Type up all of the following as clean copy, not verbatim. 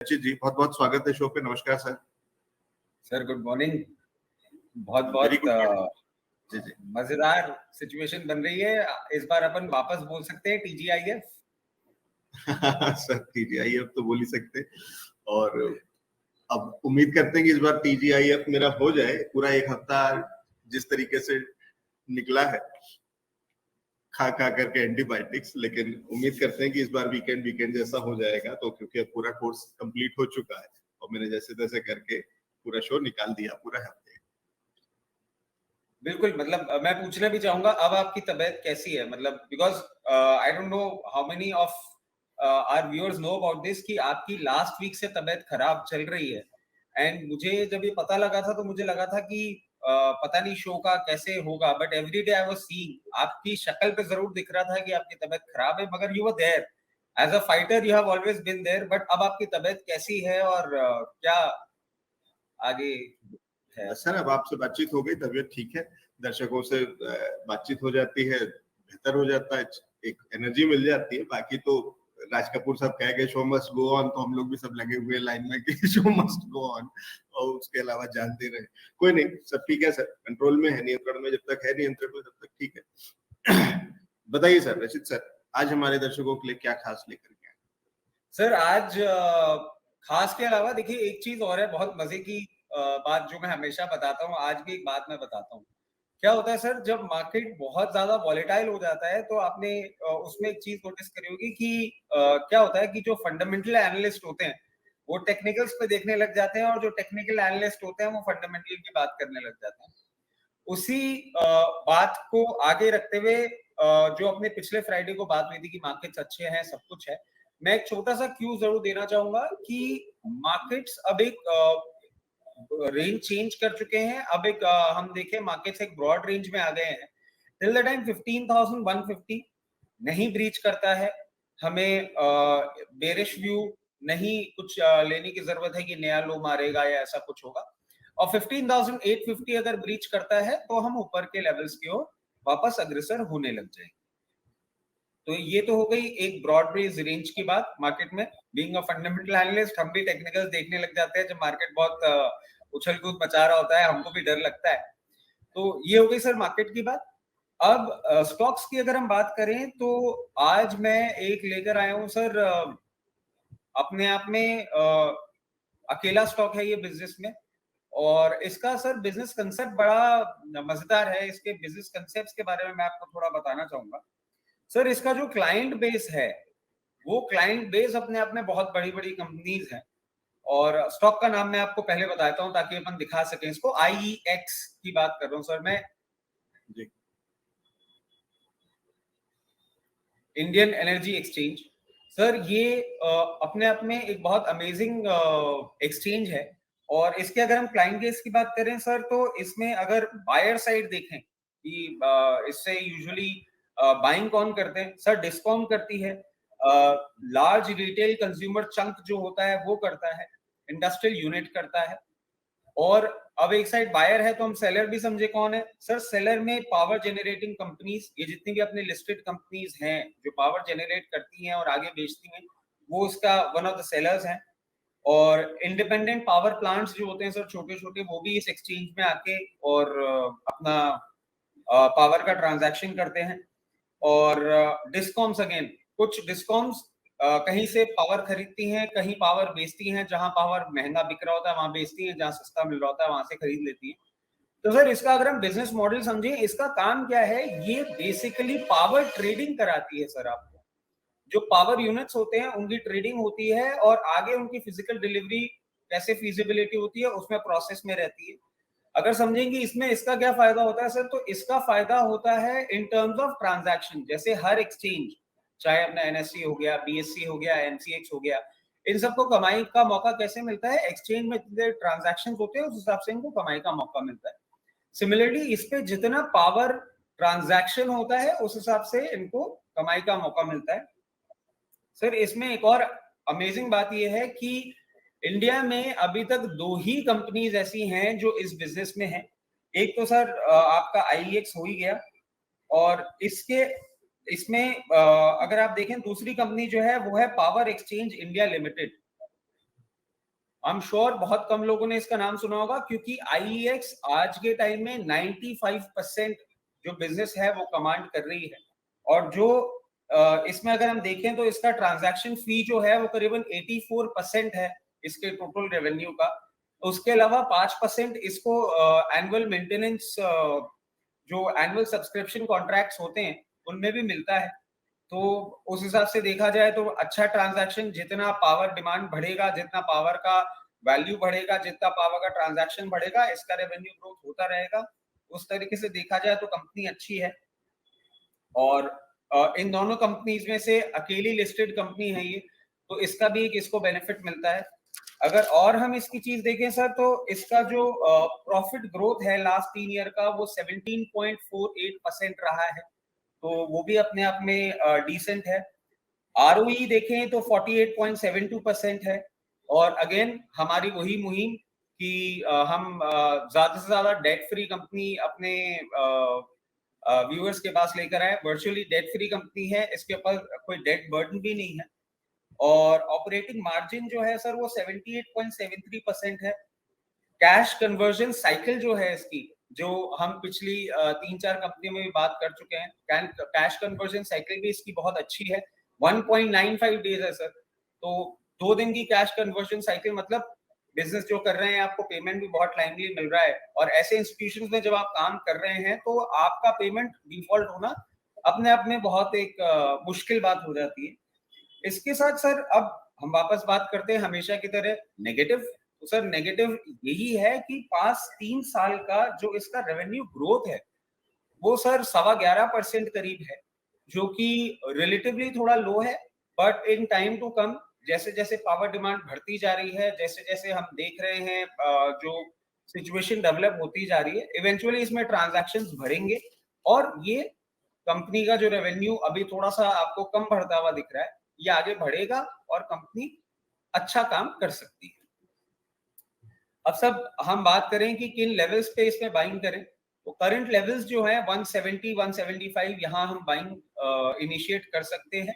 जी बहुत बहुत स्वागत है शो पे। नमस्कार सर। Sir good morning. बहुत वेरी गुड मॉर्निंग। जी जी मजेदार सिचुएशन बन रही है। इस बार अपन वापस बोल सकते हैं TGIF। सर TGIF तो बोल ही सकते, और अब उम्मीद करते हैं कि इस बार TGIF मेरा हो जाए। पूरा एक हफ्ता जिस तरीके से निकला है खा करके एंटीबायोटिक्स, लेकिन उम्मीद करते हैं कि इस बार वीकेंड जैसा हो जाएगा, तो क्योंकि अब पूरा कोर्स कंप्लीट हो चुका है और मैंने जैसे तैसे करके पूरा शो निकाल दिया पूरा हफ्ते। बिल्कुल, मतलब मैं पूछना भी चाहूंगा अब आपकी तबीयत कैसी है, मतलब because I don't know how many of our viewers know about this कि आपकी लास्ट वीक से तबीयत खराब चल रही है। एंड मुझे जब ये पता लगा था तो मुझे लगा था कि पता नहीं शो का कैसे होगा, but every day I was seeing आपकी शक्ल पे जरूर दिख रहा था कि आपकी तबीयत खराब है, मगर you were there as a fighter, you have always been there. But अब आपकी तबीयत कैसी है और क्या आगे है? सर अब आपसे बातचीत हो गई, तबीयत ठीक है, दर्शकों से बातचीत हो जाती है, बेहतर हो जाता है, एक एनर्जी मिल जाती है। बाकी तो राज कपूर साहब कह गए शो मस्ट गो ऑन, तो हम लोग भी सब लगे हुए लाइन में कि शो मस्ट गो ऑन, और उसके अलावा जानते रहे। कोई नहीं, सब ठीक है सर, कंट्रोल में है, नियंत्रण में। जब तक है नियंत्रण में तब तक ठीक है। बताइए सर, रचित सर, आज हमारे दर्शकों के लिए क्या खास लेकर के आए? सर आज खास के अलावा देखिए एक चीज और है, बहुत मजे की बात जो मैं हमेशा बताता हूँ, आज भी एक बात मैं बताता हूँ। क्या होता है सर, जब मार्केट बहुत ज्यादा वॉलेटाइल हो जाता है तो आपने उसमें एक चीज नोटिस करी होगी कि क्या होता है कि जो फंडामेंटल एनालिस्ट होते हैं वो टेक्निकल्स पे देखने लग जाते हैं, और जो टेक्निकल एनालिस्ट होते हैं वो फंडामेंटल की बात करने लग जाते हैं। उसी बात को आगे रखते हुए जो अपने पिछले फ्राइडे को बात हुई थी कि मार्केट्स अच्छे हैं, सब कुछ है, मैं एक छोटा सा क्यू जरूर देना चाहूंगा कि मार्केट्स अब एक रेंज चेंज कर चुके हैं। अब एक हम देखें मार्केट्स एक ब्रॉड रेंज में आ गए हैं। टिल द टाइम 15,150 नहीं ब्रीच करता है, हमें बेरिश व्यू नहीं कुछ लेने की जरूरत है कि नया लो मारेगा या ऐसा कुछ होगा। और 15,850 अगर ब्रीच करता है तो हम ऊपर के लेवल्स की ओर वापस अग्रसर होने लग जाएंगे। तो ये तो हो गई एक ब्रॉड बेस रेंज की बात। मार्केट में बीइंग अ फंडामेंटल एनालिस्ट हम भी टेक्निकल देखने लग जाते हैं, जब मार्केट बहुत उछल कूद मचा रहा होता है हमको भी डर लगता है। तो ये हो गई सर मार्केट की बात। अब स्टॉक्स की अगर हम बात करें तो आज मैं एक लेकर आया हूं सर, अपने आप में अकेला स्टॉक है ये बिजनेस में, और इसका सर बिजनेस कंसेप्ट बड़ा मजेदार है। इसके बिजनेस कंसेप्ट के बारे में मैं आपको थोड़ा बताना चाहूंगा। सर इसका जो क्लाइंट बेस है वो क्लाइंट बेस अपने आप में बहुत बड़ी बड़ी कंपनीज हैं, और स्टॉक का नाम मैं आपको पहले बताता हूं ताकि अपन दिखा सकें इसको। IEX की बात कर रहा हूं सर मैं, जी इंडियन एनर्जी एक्सचेंज। सर ये अपने आप में एक बहुत अमेजिंग एक्सचेंज है, और इसके अगर हम क्लाइंट बेस की बात करें सर तो इसमें अगर बायर साइड देखें कि इससे यूजुअली बाइंग कौन करते हैं सर, डिस्कॉम करती है, लार्ज रिटेल कंज्यूमर चंक जो होता है वो करता है, इंडस्ट्रियल यूनिट करता है। और अब एक साइड बायर है तो हम सेलर भी समझे कौन है सर। सेलर में पावर जेनरेटिंग कंपनीज, ये जितनी भी अपने लिस्टेड कंपनीज हैं जो पावर जेनरेट करती हैं और आगे बेचती हैं, वो उसका वन ऑफ द सेलर्स हैं। और इंडिपेंडेंट पावर प्लांट्स जो होते हैं सर छोटे छोटे, वो भी इस एक्सचेंज में आके और अपना पावर का ट्रांजैक्शन करते हैं। और डिस्कॉम्स, अगेन कुछ डिस्कॉम्स कहीं से पावर खरीदती हैं, कहीं पावर बेचती हैं, जहां पावर महंगा बिक रहा होता है वहां बेचती हैं, जहां सस्ता मिल रहा होता है वहां से खरीद लेती हैं। तो सर इसका अगर हम बिजनेस मॉडल समझें, इसका काम क्या है, ये बेसिकली पावर ट्रेडिंग कराती है सर आपको। जो पावर यूनिट्स होते हैं उनकी ट्रेडिंग होती है, और आगे उनकी फिजिकल डिलीवरी कैसे फीजिबिलिटी होती है उसमें प्रोसेस में रहती है। अगर समझेंगे इसमें इसका क्या फायदा होता है सर, तो इसका फायदा होता है इन टर्म्स ऑफ ट्रांजैक्शन। जैसे हर एक्सचेंज, चाहे अपना NSE हो गया, BSE हो गया, MCX हो गया, इन सबको कमाई का मौका कैसे मिलता है, एक्सचेंज में जितने ट्रांजैक्शन होते हैं उस हिसाब से इनको कमाई का मौका मिलता है। सिमिलरली इस पे जितना पावर ट्रांजैक्शन होता है उस हिसाब से इनको कमाई का मौका मिलता है। सर इसमें एक और अमेजिंग बात यह है कि इंडिया में अभी तक दो ही कंपनीज ऐसी हैं जो इस बिजनेस में हैं। एक तो सर आपका IEX हो ही गया, और इसके इसमें अगर आप देखें दूसरी कंपनी जो है वो है power exchange India limited. I am sure बहुत कम लोगों ने इसका नाम सुना होगा, क्योंकि IEX आज के टाइम में 95% जो बिजनेस है वो कमांड कर रही है। और जो इसमें अगर हम देखें तो इसका ट्रांजैक्शन फी जो है वो करीबन 84% है इसके टोटल रेवेन्यू का। उसके अलावा 5% इसको एनुअल मेंटेनेंस, जो एनुअल सब्सक्रिप्शन कॉन्ट्रैक्ट्स होते हैं उनमें भी मिलता है। तो उस हिसाब से देखा जाए तो अच्छा ट्रांजैक्शन, जितना पावर डिमांड बढ़ेगा, जितना पावर का वैल्यू बढ़ेगा, जितना पावर का ट्रांजैक्शन बढ़ेगा, इसका रेवेन्यू ग्रोथ होता रहेगा। उस तरीके से देखा जाए तो कंपनी अच्छी है। और इन दोनों कंपनीज में से अकेली लिस्टेड कंपनी है ये, तो इसका भी एक इसको बेनिफिट मिलता है। अगर और हम इसकी चीज देखें सर, तो इसका जो प्रॉफिट ग्रोथ है लास्ट 3 ईयर का वो 17.48% रहा है, तो वो भी अपने आप में डिसेंट है। ROE देखें तो 48.72% है। और अगेन हमारी वही मुहिम कि हम ज्यादा से ज्यादा डेट फ्री कंपनी अपने व्यूअर्स के पास लेकर आए। वर्चुअली डेट फ्री कंपनी है, इसके ऊपर कोई डेट बर्डन भी नहीं है। और ऑपरेटिंग मार्जिन जो है सर वो 78.73% है। कैश कन्वर्जन साइकिल जो है इसकी, जो हम पिछली 3-4 कंपनियों में भी बात कर चुके हैं, कैश कन्वर्जन साइकिल भी इसकी बहुत अच्छी है। 1.95 डेज है सर। तो 2 दिन की कैश कन्वर्जन साइकिल, मतलब बिजनेस जो कर रहे हैं आपको पेमेंट भी बहुत टाइमली मिल रहा है। और ऐसे इंस्टीट्यूशंस में जब आप काम कर रहे हैं तो आपका पेमेंट डिफॉल्ट होना अपने आप में बहुत एक मुश्किल बात हो जाती है। इसके साथ सर अब हम वापस बात करते हैं हमेशा की तरह नेगेटिव। तो सर नेगेटिव यही है कि पास 3 साल का जो इसका रेवेन्यू ग्रोथ है वो सर 11.25% करीब है, जो कि रिलेटिवली थोड़ा लो है। But in time to come, जैसे जैसे पावर डिमांड बढ़ती जा रही है, जैसे जैसे हम देख रहे हैं जो सिचुएशन डेवलप होती जा रही है, इवेंचुअली इसमें ट्रांजैक्शंस बढ़ेंगे। और ये कंपनी का जो रेवेन्यू अभी थोड़ा सा आपको कम बढ़ता हुआ दिख रहा है, ये आगे बढ़ेगा और कंपनी अच्छा काम कर सकती है। अब सब हम बात करें कि किन लेवल्स पे इसमें बाइंग करें, तो करंट लेवल्स जो है 170 175 यहाँ हम बाइंग इनिशिएट कर सकते हैं।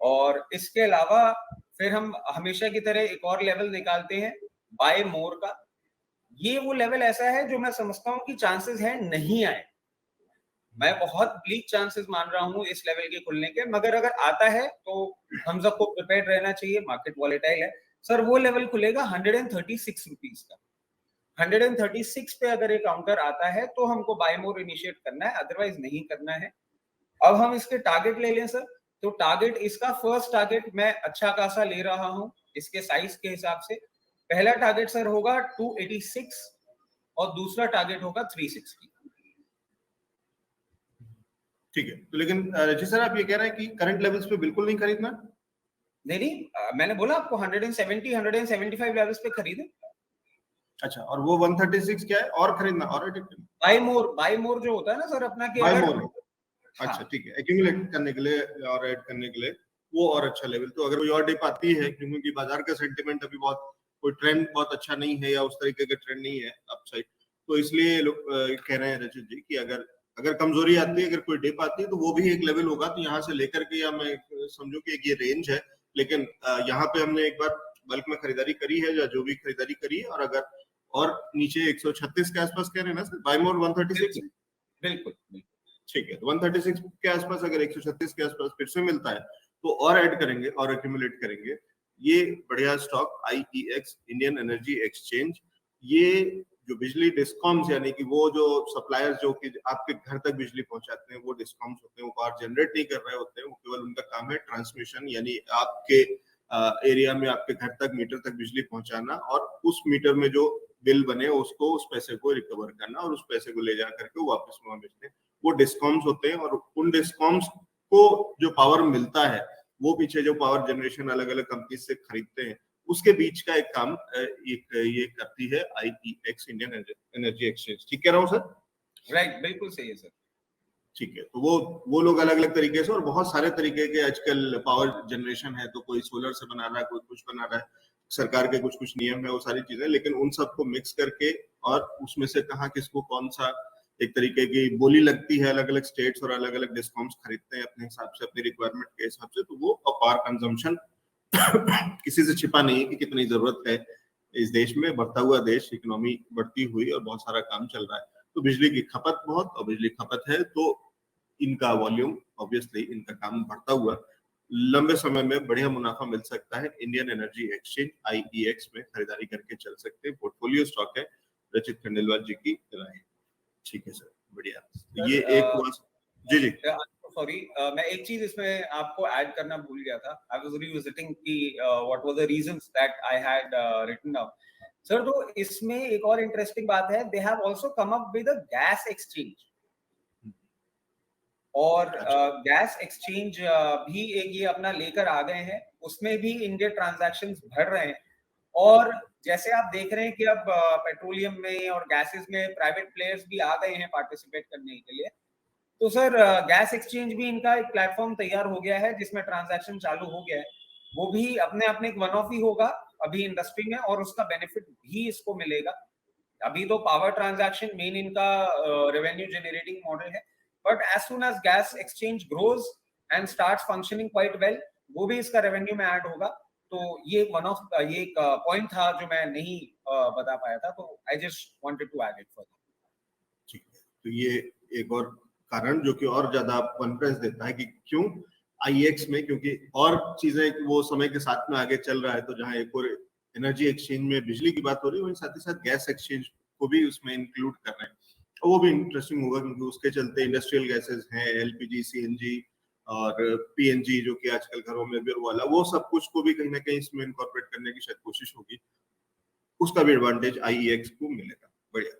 और इसके अलावा फिर हम हमेशा की तरह एक और लेवल निकालते हैं बाय मोर का। ये वो लेवल ऐसा है जो मैं समझता हूँ कि चांसेस है नहीं आए। मैं बहुत ब्लीक चांसेस मान रहा हूँ इस लेवल के खुलने के, मगर अगर आता है तो हम सबको प्रिपेयर्ड रहना चाहिए। मार्केट वॉलेटाइल है सर। वो लेवल खुलेगा 136 रुपीज का। 136 पे अगर ये काउंटर आता है तो हमको बाय मोर इनिशिएट करना है, अदरवाइज नहीं करना है। अब हम इसके टारगेट ले लें सर, तो टारगेट इसका फर्स्ट टारगेट मैं अच्छा खासा ले रहा हूँ इसके साइज के हिसाब से। पहला टारगेट सर होगा 286 और दूसरा टारगेट होगा 360। ठीक है, तो लेकिन जी सर आप ये कह रहे हैं कि करंट लेवल्स पे बिल्कुल नहीं खरीदना? नहीं, मैंने बोला आपको 170 175 लेवल्स पे खरीदे। अच्छा, और वो 136 क्या है और खरीदना और बाय मोर जो होता है ना सर अपना कि बाय अगर मोर। हाँ, अच्छा ठीक है, एक्यूमुलेट करने के लिए और ऐड करने के लिए वो और अच्छा लेवल। तो अगर कोई और डिप आती है, क्योंकि बाजार का सेंटिमेंट अभी बहुत, कोई ट्रेंड बहुत अच्छा नहीं है या उस तरीके का ट्रेंड नहीं है अपसाइड, तो इसलिए लोग कह रहे हैं रचित जी कि अगर अगर कमजोरी आती है, अगर कोई डिप आती है तो वो भी एक लेवल होगा। तो यहाँ से लेकर के, या मैं समझू कि एक ये रेंज है, लेकिन यहाँ पे हमने एक बार बल्क में खरीदारी करी है या जो भी खरीदारी करी है, और अगर और नीचे 136 के आसपास कह रहे हैं ना सर, बाय मोर 136। बिल्कुल ठीक है, तो 136 के आसपास अगर 136 के आसपास फिर से मिलता है तो और ऐड करेंगे और एक्यूमुलेट करेंगे। ये बढ़िया stock IEX, Indian energy exchange, ये जो बिजली डिस्कॉम्स, यानी कि वो जो सप्लायर्स जो कि आपके घर तक बिजली पहुंचाते हैं, वो डिस्कॉम्स होते हैं, वो पावर जनरेट नहीं कर रहे होते हैं, वो केवल उनका काम है ट्रांसमिशन, यानी आपके एरिया में आपके घर तक, मीटर तक बिजली पहुंचाना, और उस मीटर में जो बिल बने उसको, उस पैसे को रिकवर करना और उस पैसे को ले जा करके वो वापस वहां बेचते हैं। वो डिस्कॉम्स होते हैं, और उन डिस्कॉम्स को जो पावर मिलता है वो पीछे जो पावर जनरेशन अलग अलग कंपनी से खरीदते हैं, उसके बीच का एक काम ये करती है IEX, इंडियन एनर्जी एक्सचेंज। ठीक कह रहा हूँ सर? राइट, बिल्कुल सही है सर। ठीक है, तो वो लोग अलग अलग तरीके से, और बहुत सारे तरीके के आजकल पावर जनरेशन है, तो कोई सोलर से बना रहा है, कोई कुछ बना रहा है, सरकार के कुछ कुछ नियम है, वो सारी चीजें, लेकिन उन सबको मिक्स करके और उसमें से कहाँ किसको कौन सा एक तरीके की बोली लगती है, अलग अलग स्टेट्स और अलग अलग डिस्कॉम्स खरीदते हैं अपने हिसाब से, अपनी रिक्वायरमेंट के हिसाब से। तो वो पावर कंजम्पशन किसी से छिपा नहीं है कि कितनी जरूरत है इस देश में बढ़ता हुआ देश, इकोनॉमी बढ़ती हुई और बहुत सारा काम चल रहा है, तो बिजली की खपत बहुत, और बिजली खपत है तो इनका वॉल्यूम ऑब्वियसली, इनका काम बढ़ता हुआ लंबे समय में बढ़िया मुनाफा मिल सकता है। इंडियन एनर्जी एक्सचेंज IEX में खरीदारी करके चल सकते हैं। पोर्टफोलियो स्टॉक है। रचित खंडेलवाल जी की राय। ठीक है सर, बढ़िया। ये एक हुआ। जी जी सॉरी, मैं एक चीज इसमें आपको ऐड करना भूल गया था। आई वाज रिविजिटिंग की what were the reasons that I had written down. Sir, तो इसमें एक और इंटरेस्टिंग बात है, they have also come up with a gas exchange, और गैस एक्सचेंज भी एक ये अपना लेकर आ गए हैं। उसमें भी इनके ट्रांजैक्शंस बढ़ रहे हैं, और जैसे आप देख रहे हैं कि अब पेट्रोलियम में और गैसेस में प्राइवेट प्लेयर्स भी आ गए हैं पार्टिसिपेट करने के लिए। तो सर, गैस एक्सचेंज भी इनका एक प्लेटफॉर्म तैयार हो गया है जिसमें ट्रांजैक्शन चालू हो गया है। वो भी अपने अपने एक वन ऑफ ही होगा अभी इंडस्ट्री में, और उसका बेनिफिट भी इसको मिलेगा। अभी तो पावर ट्रांजैक्शन मेन इनका रेवेन्यू जनरेटिंग मॉडल है, but as soon as gas exchange grows and starts functioning quite well, वो भी इसका रेवेन्यू में ऐड होगा। तो ये वन ऑफ ये एक पॉइंट था जो मैं नहीं बता पाया था, तो I just wanted to add it for. ठीक है, तो ये एक और कारण जो कि और ज्यादा कॉन्फिडेंस देता है कि क्यों IEX में, क्योंकि और चीजें वो समय के साथ में आगे चल रहा है। तो जहां एक और एनर्जी एक्सचेंज में बिजली की बात हो रही है, वहीं साथ ही साथ गैस एक्सचेंज को भी उसमें इंक्लूड कर रहे हैं, और वो भी इंटरेस्टिंग होगा क्योंकि उसके चलते इंडस्ट्रियल गैसेस हैं, LPG, CNG और PNG जो कि आजकल घरों में भी वाला, वो सब कुछ को भी कहीं ना कहीं इसमें इनकॉर्पोरेट करने की शायद कोशिश होगी। उसका भी एडवांटेज IEX को मिलेगा। बढ़िया।